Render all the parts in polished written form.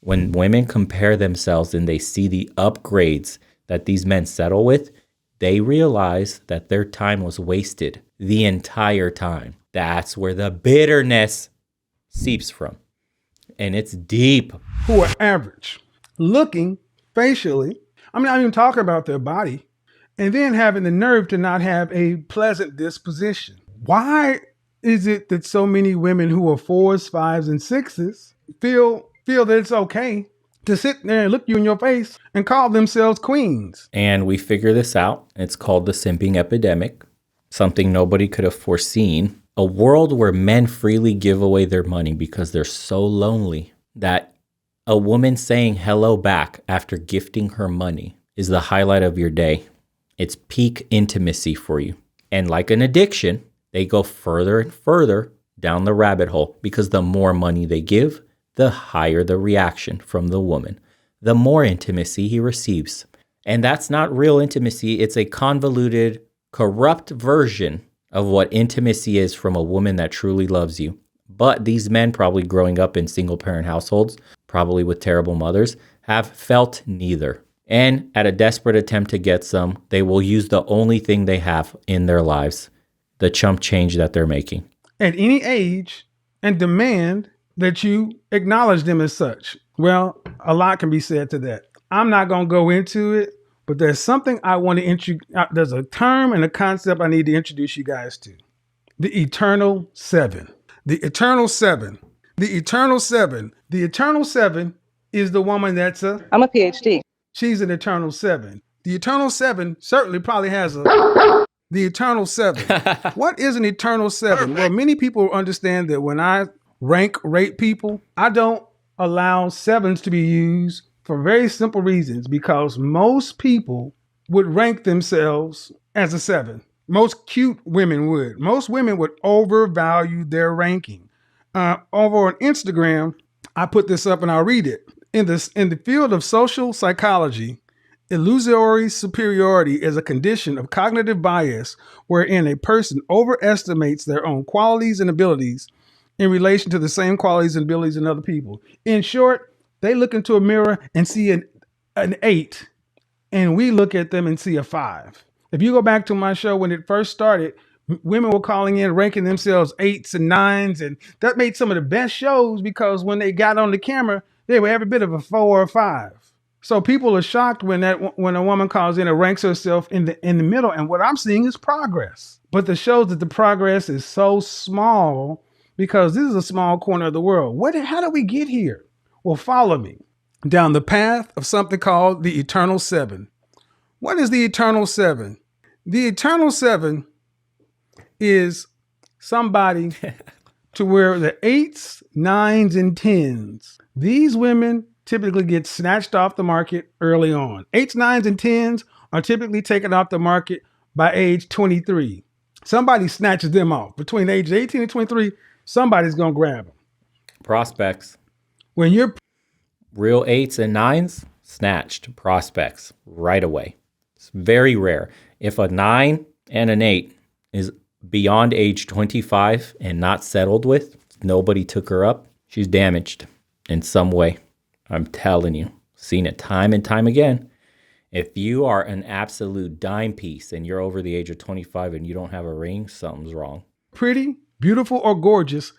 When women compare themselves and they see the upgrades that these men settle with, they realize that their time was wasted the entire time. That's where the bitterness seeps from. And it's deep. Who are average, looking facially. I'm not even talking about their body. And then having the nerve to not have a pleasant disposition. Why is it that so many women who are 4s, 5s, and 6s feel that it's okay to sit there and look you in your face and call themselves queens? And we figure this out. It's called the simping epidemic, something nobody could have foreseen. A world where men freely give away their money because they're so lonely that a woman saying hello back after gifting her money is the highlight of your day. It's peak intimacy for you. And like an addiction, they go further and further down the rabbit hole because the more money they give, the higher the reaction from the woman, the more intimacy he receives. And that's not real intimacy. It's a convoluted, corrupt version of what intimacy is from a woman that truly loves you. But these men, probably growing up in single parent households, probably with terrible mothers, have felt neither. And at a desperate attempt to get some, they will use the only thing they have in their lives, the chump change that they're making. At any age, and demand that you acknowledge them as such. Well, a lot can be said to that. I'm not going to go into it, but there's something I want to introduce. There's a term and a concept I need to introduce you guys to. The eternal seven. The eternal seven. The eternal seven. The eternal seven is the woman that's I'm a PhD. She's an eternal seven. The eternal seven certainly probably has the eternal seven. What is an eternal seven? Well, many people understand that when I rate people, I don't allow sevens to be used for very simple reasons, because most people would rank themselves as a seven. Most cute women would. Most women would overvalue their ranking. Over on Instagram, I put this up and I'll read it. In the field of social psychology, illusory superiority is a condition of cognitive bias wherein a person overestimates their own qualities and abilities in relation to the same qualities and abilities in other people. In short, they look into a mirror and see an 8, and we look at them and see a 5. If you go back to my show when it first started, women were calling in, ranking themselves 8s and 9s, and that made some of the best shows because when they got on the camera, they were every bit of a 4 or 5. So people are shocked when a woman calls in and ranks herself in the middle, and what I'm seeing is progress. But the shows that the progress is so small because this is a small corner of the world. How did we get here? Well, follow me down the path of something called the eternal seven. What is the eternal seven? The eternal seven is somebody to where the 8s, 9s, and 10s, these women typically get snatched off the market early on. 8s, 9s, and 10s are typically taken off the market by age 23. Somebody snatches them off. Between ages 18 and 23, somebody's going to grab them. Prospects. When you're real 8s and 9s, snatched. Prospects right away. It's very rare. If a 9 and an 8 is beyond age 25 and not settled with, nobody took her up, she's damaged in some way. I'm telling you, seen it time and time again. If you are an absolute dime piece and you're over the age of 25 and you don't have a ring, something's wrong. Pretty, beautiful, or gorgeous,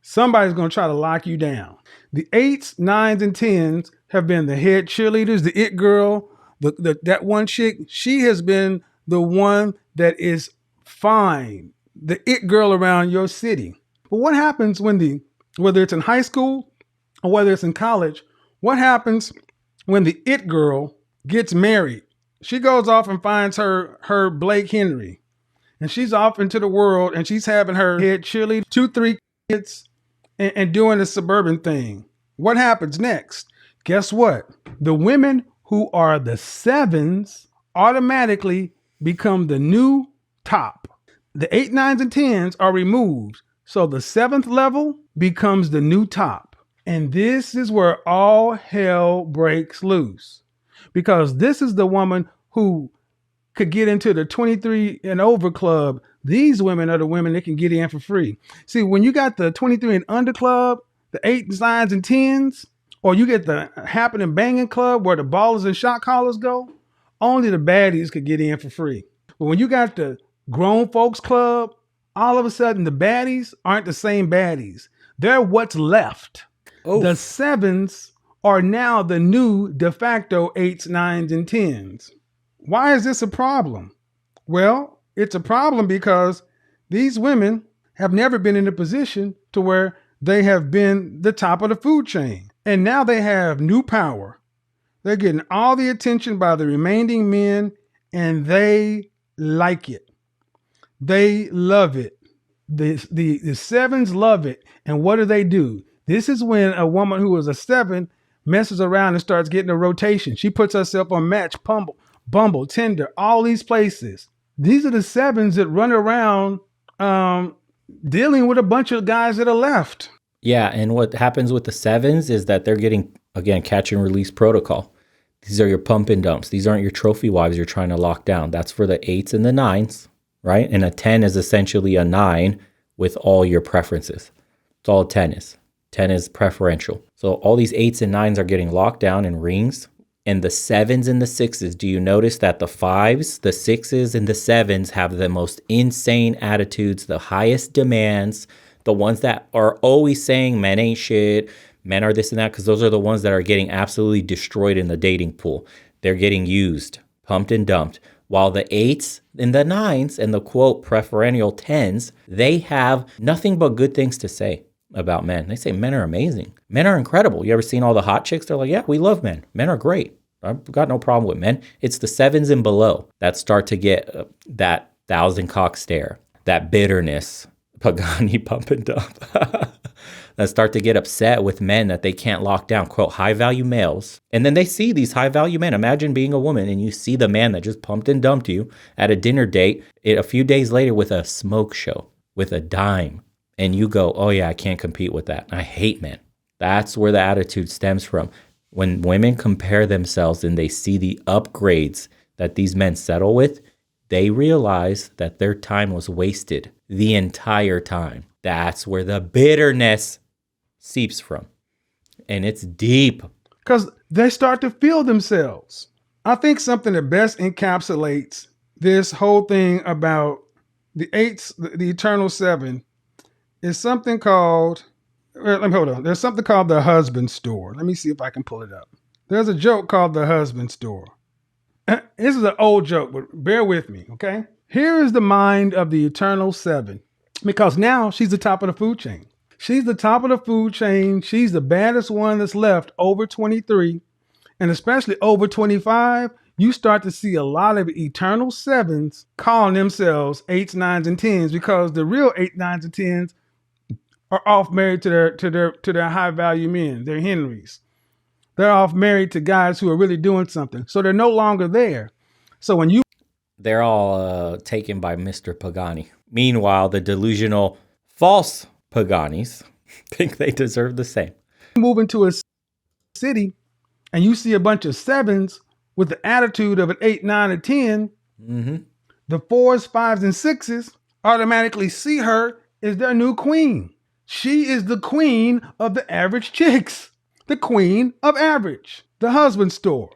somebody's going to try to lock you down. The 8s, 9s, and 10s have been the head cheerleaders, the it girl, that one chick. She has been the one that is fine, the it girl around your city. But what happens whether it's in high school or whether it's in college, what happens when the it girl gets married? She goes off and finds her Blake Henry, and she's off into the world and she's having her head cheerleader, 2-3 kids, and doing the suburban thing. What happens next? Guess what? The women who are the 7s automatically become the new top. The 8, 9s, and 10s are removed. So the 7th level becomes the new top. And this is where all hell breaks loose. Because this is the woman who could get into the 23 and over club. These women are the women that can get in for free. See, when you got the 23 and under club, the 8s, 9s, and 10s, Or you get the happening banging club where the ballers and shot callers go. Only the baddies could get in for free. But when you got the grown folks club, all of a sudden the baddies aren't the same baddies. They're what's left. Oh, The sevens are now the new de facto eights, nines, and tens. Why is this a problem? Well, it's a problem because these women have never been in a position to where they have been the top of the food chain. And now they have new power. They're getting all the attention by the remaining men, and they like it. They love it. The sevens love it. And what do? This is when a woman who is a seven messes around and starts getting a rotation. She puts herself on Match, Bumble, Tinder, all these places. These are the sevens that run around dealing with a bunch of guys that are left. yeah. And what happens with the sevens is that they're getting, again, catch and release protocol. These are your pump and dumps. These aren't your trophy wives you're trying to lock down. That's for the eights and the nines, right? And a 10 is essentially a 9 with all your preferences. That's all a 10 is. 10 is preferential. So all these 8s and 9s are getting locked down in rings. And the 7s and the 6s, do you notice that the 5s, the 6s, and the 7s have the most insane attitudes, the highest demands, the ones that are always saying men ain't shit, men are this and that, because those are the ones that are getting absolutely destroyed in the dating pool. They're getting used, pumped and dumped. While the 8s and the 9s and the quote preferential 10s, they have nothing but good things to say about men. They say men are amazing. Men are incredible. You ever seen all the hot chicks? They're like, yeah, we love men. Men are great. I've got no problem with men. It's the 7s and below that start to get that 1,000 cock stare, that bitterness, Pagani pump and dump, that start to get upset with men that they can't lock down, quote, high value males. And then they see these high value men. Imagine being a woman and you see the man that just pumped and dumped you at a dinner date a few days later with a smoke show, with a dime. And you go, oh yeah, I can't compete with that. I hate men. That's where the attitude stems from. When women compare themselves and they see the upgrades that these men settle with, they realize that their time was wasted the entire time. That's where the bitterness seeps from. And it's deep. Because they start to feel themselves. I think something that best encapsulates this whole thing about the 8s, the eternal 7, is something called, hold on. There's something called the husband store. Let me see if I can pull it up. There's a joke called the husband store. This is an old joke, but bear with me, okay? Here is the mind of the eternal 7, because now she's the top of the food chain. She's the top of the food chain. She's the baddest one that's left over 23, and especially over 25. You start to see a lot of eternal 7s calling themselves 8s, 9s, and 10s, because the real 8, 9s, and 10s are off married to their high value men, their Henrys. They're off married to guys who are really doing something. So they're no longer there. So when you... They're all taken by Mr. Pagani. Meanwhile, the delusional false Paganis think they deserve the same. move into a city and you see a bunch of 7s with the attitude of an 8, 9, or 10, the 4s, 5s, and 6s automatically see her as their new queen. She is the queen of the average chicks. The queen of average. The husband store.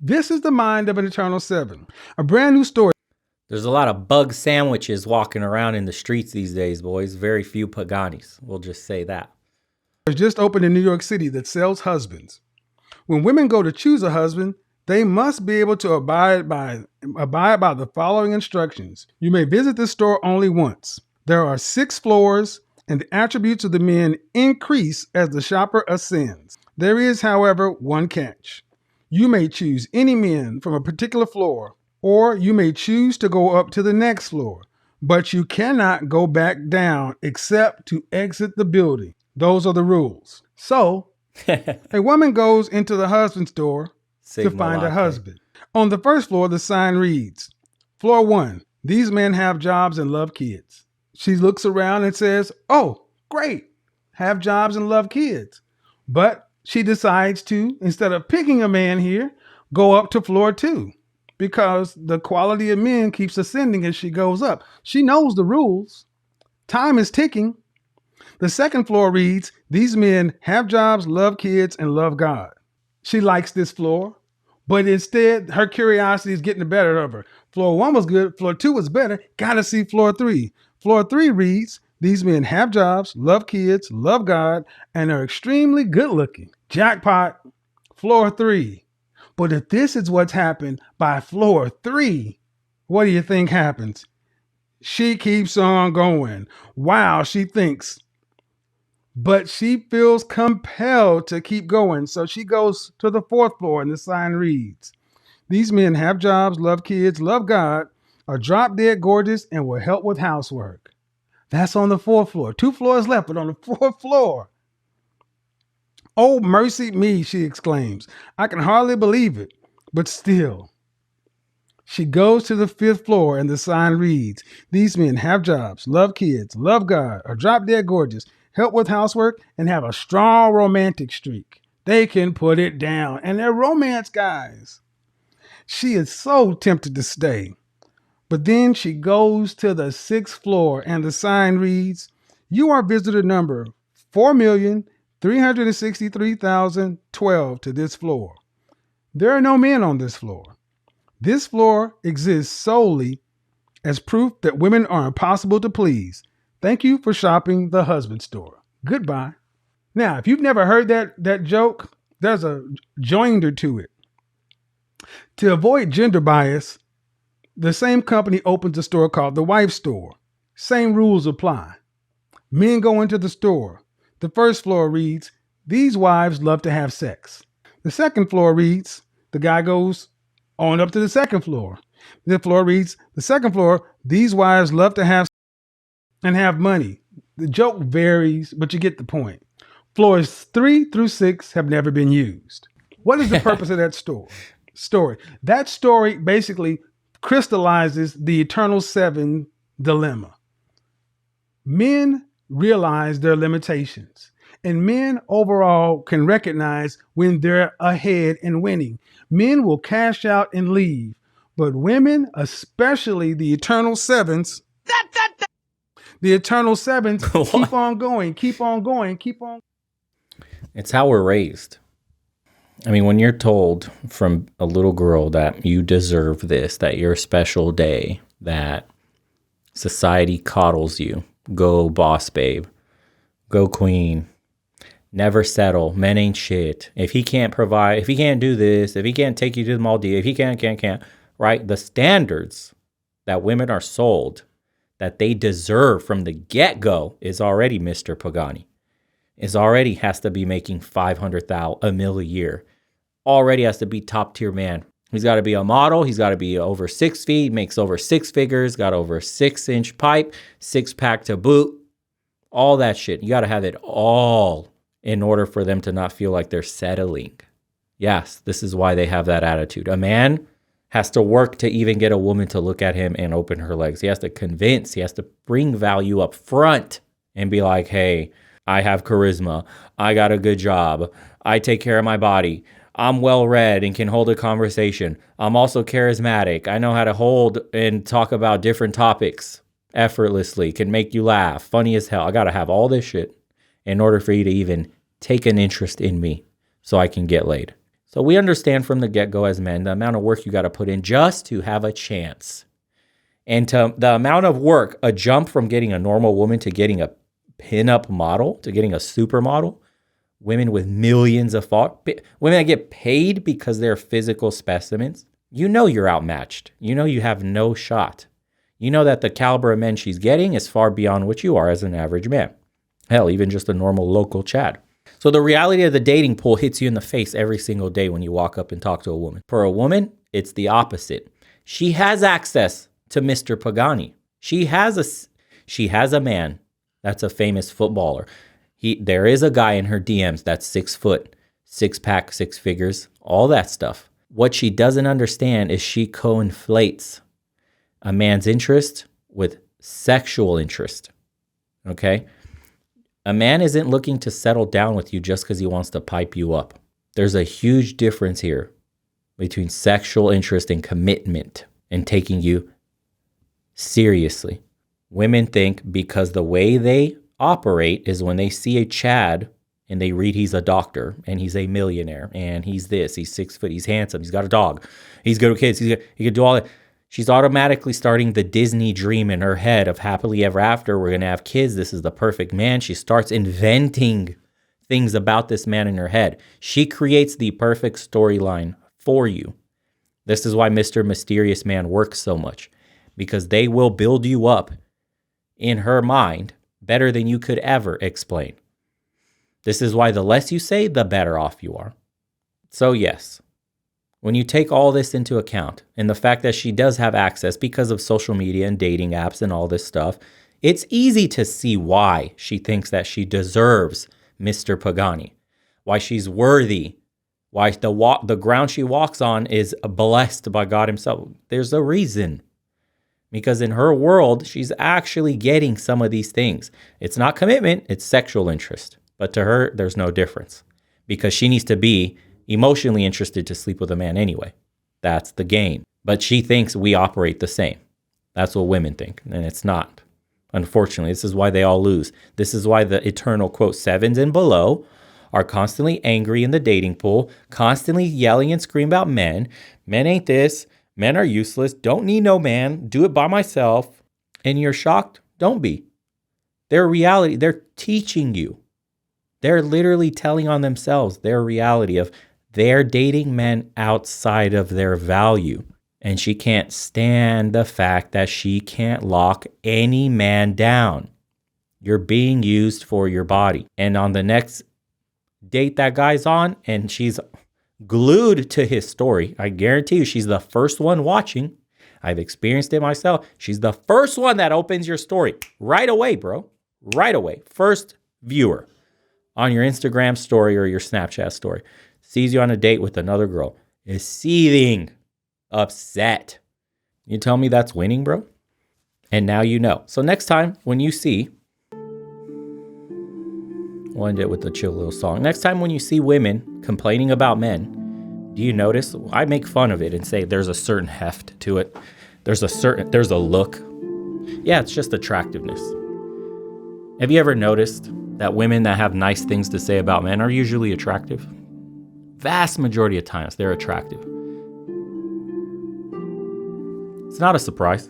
This is the mind of an eternal 7. A brand new story. There's a lot of bug sandwiches walking around in the streets these days, boys. Very few Paganis. We'll just say that. It's just opened in New York City that sells husbands. When women go to choose a husband, they must be able to abide by the following instructions. You may visit this store only once. There are 6 floors, and the attributes of the men increase as the shopper ascends. There is, however, one catch. You may choose any men from a particular floor, or you may choose to go up to the next floor, but you cannot go back down except to exit the building. Those are the rules. So, a woman goes into the husband store to find a husband. On the first floor, the sign reads, Floor 1, these men have jobs and love kids. She looks around and says, oh, great, have jobs and love kids. But she decides to, instead of picking a man here, go up to floor 2 because the quality of men keeps ascending as she goes up. She knows the rules. Time is ticking. The second floor reads, these men have jobs, love kids, and love God. She likes this floor, but instead her curiosity is getting the better of her. Floor 1 was good. Floor 2 was better. Gotta see floor 3. Floor 3 reads, these men have jobs, love kids, love God, and are extremely good looking. Jackpot. Floor 3. But if this is what's happened by floor 3, what do you think happens? She keeps on going. Wow, she thinks. But she feels compelled to keep going. So she goes to the 4th floor, and the sign reads, these men have jobs, love kids, love God, are drop dead gorgeous, and will help with housework. That's on the 4th floor. 2 floors left, but on the 4th floor. Oh, mercy me, she exclaims. I can hardly believe it, but still. She goes to the 5th floor, and the sign reads, these men have jobs, love kids, love God, are drop dead gorgeous, help with housework, and have a strong romantic streak. They can put it down, and they're romance guys. She is so tempted to stay. But then she goes to the 6th floor, and the sign reads, you are visitor number 4,363,012 to this floor. There are no men on this floor. This floor exists solely as proof that women are impossible to please. Thank you for shopping the husband store. Goodbye. Now, if you've never heard that joke, there's a joinder to it. To avoid gender bias, the same company opens a store called the wife store. Same rules apply. Men go into the store. The 1st floor reads, these wives love to have sex. The 2nd floor reads, the guy goes on up to the 2nd floor. The floor reads, the 2nd floor, these wives love to have and have money. The joke varies, but you get the point. Floors 3 through 6 have never been used. What is the purpose of that story? That story basically crystallizes the eternal 7 dilemma. Men realize their limitations, and men overall can recognize when they're ahead and winning. Men will cash out and leave, but women, especially the eternal 7s, keep on going, keep on going, keep on. It's how we're raised. I mean, when you're told from a little girl that you deserve this, that you're a special day, that society coddles you, go boss babe, go queen, never settle, men ain't shit. If he can't provide, if he can't do this, if he can't take you to the Maldives, if he can't, right? The standards that women are sold that they deserve from the get-go is already Mr. Pagani. Is already has to be making $500,000 a mil a year. Already has to be top tier man. He's got to be a model. He's got to be over 6 feet, makes over 6 figures, got over 6-inch pipe, 6-pack to boot, all that shit. You got to have it all in order for them to not feel like they're settling. Yes, this is why they have that attitude. A man has to work to even get a woman to look at him and open her legs. He has to convince, he has to bring value up front and be like, hey, I have charisma. I got a good job. I take care of my body. I'm well read and can hold a conversation. I'm also charismatic. I know how to hold and talk about different topics effortlessly, can make you laugh, funny as hell. I got to have all this shit in order for you to even take an interest in me so I can get laid. So we understand from the get-go as men the amount of work you got to put in just to have a chance. And to the amount of work, a jump from getting a normal woman to getting a pin-up model, to getting a supermodel, women with millions of women that get paid because they're physical specimens, you know you're outmatched. You know you have no shot. You know that the caliber of men she's getting is far beyond what you are as an average man. Hell, even just a normal local Chad. So the reality of the dating pool hits you in the face every single day when you walk up and talk to a woman. For a woman, it's the opposite. She has access to Mr. Pagani. She has a man that's a famous footballer. There is a guy in her DMs that's 6 foot, 6-pack, 6 figures, all that stuff. What she doesn't understand is she co-inflates a man's interest with sexual interest. Okay? A man isn't looking to settle down with you just because he wants to pipe you up. There's a huge difference here between sexual interest and commitment and taking you seriously. Women think because the way they operate is when they see a Chad and they read he's a doctor and he's a millionaire and he's this, he's 6 foot, he's handsome, he's got a dog, he's good with kids, he can do all that. She's automatically starting the Disney dream in her head of happily ever after. We're going to have kids. This is the perfect man. She starts inventing things about this man in her head. She creates the perfect storyline for you. This is why Mr. Mysterious Man works so much, because they will build you up in her mind better than you could ever explain. This is why the less you say, the better off you are. So yes, when you take all this into account and the fact that she does have access because of social media and dating apps and all this stuff, it's easy to see why she thinks that she deserves Mr. Pagani, why she's worthy, why the ground she walks on is blessed by God himself. There's a reason. Because in her world, she's actually getting some of these things. It's not commitment, it's sexual interest. But to her, there's no difference. Because she needs to be emotionally interested to sleep with a man anyway. That's the game. But she thinks we operate the same. That's what women think, and it's not. Unfortunately, this is why they all lose. This is why the eternal, quote, 7s and below are constantly angry in the dating pool, constantly yelling and screaming about men. Men ain't this. Men are useless. Don't need no man. Do it by myself. And you're shocked? Don't be. Their reality, they're teaching you. They're literally telling on themselves their reality of they're dating men outside of their value. And she can't stand the fact that she can't lock any man down. You're being used for your body. And on the next date that guy's on, and she's glued to his story, I guarantee you she's the first one watching. I've experienced it myself. She's the first one that opens your story right away, bro. Right away. First viewer on your Instagram story or your Snapchat story sees you on a date with another girl, is seething, upset. You tell me that's winning, bro? And now you know. So next time when you see, we'll end it with a chill little song. Next time when you see women complaining about men, do you notice? I make fun of it and say there's a certain heft to it. There's a look. Yeah, it's just attractiveness. Have you ever noticed that women that have nice things to say about men are usually attractive? Vast majority of times, they're attractive. It's not a surprise.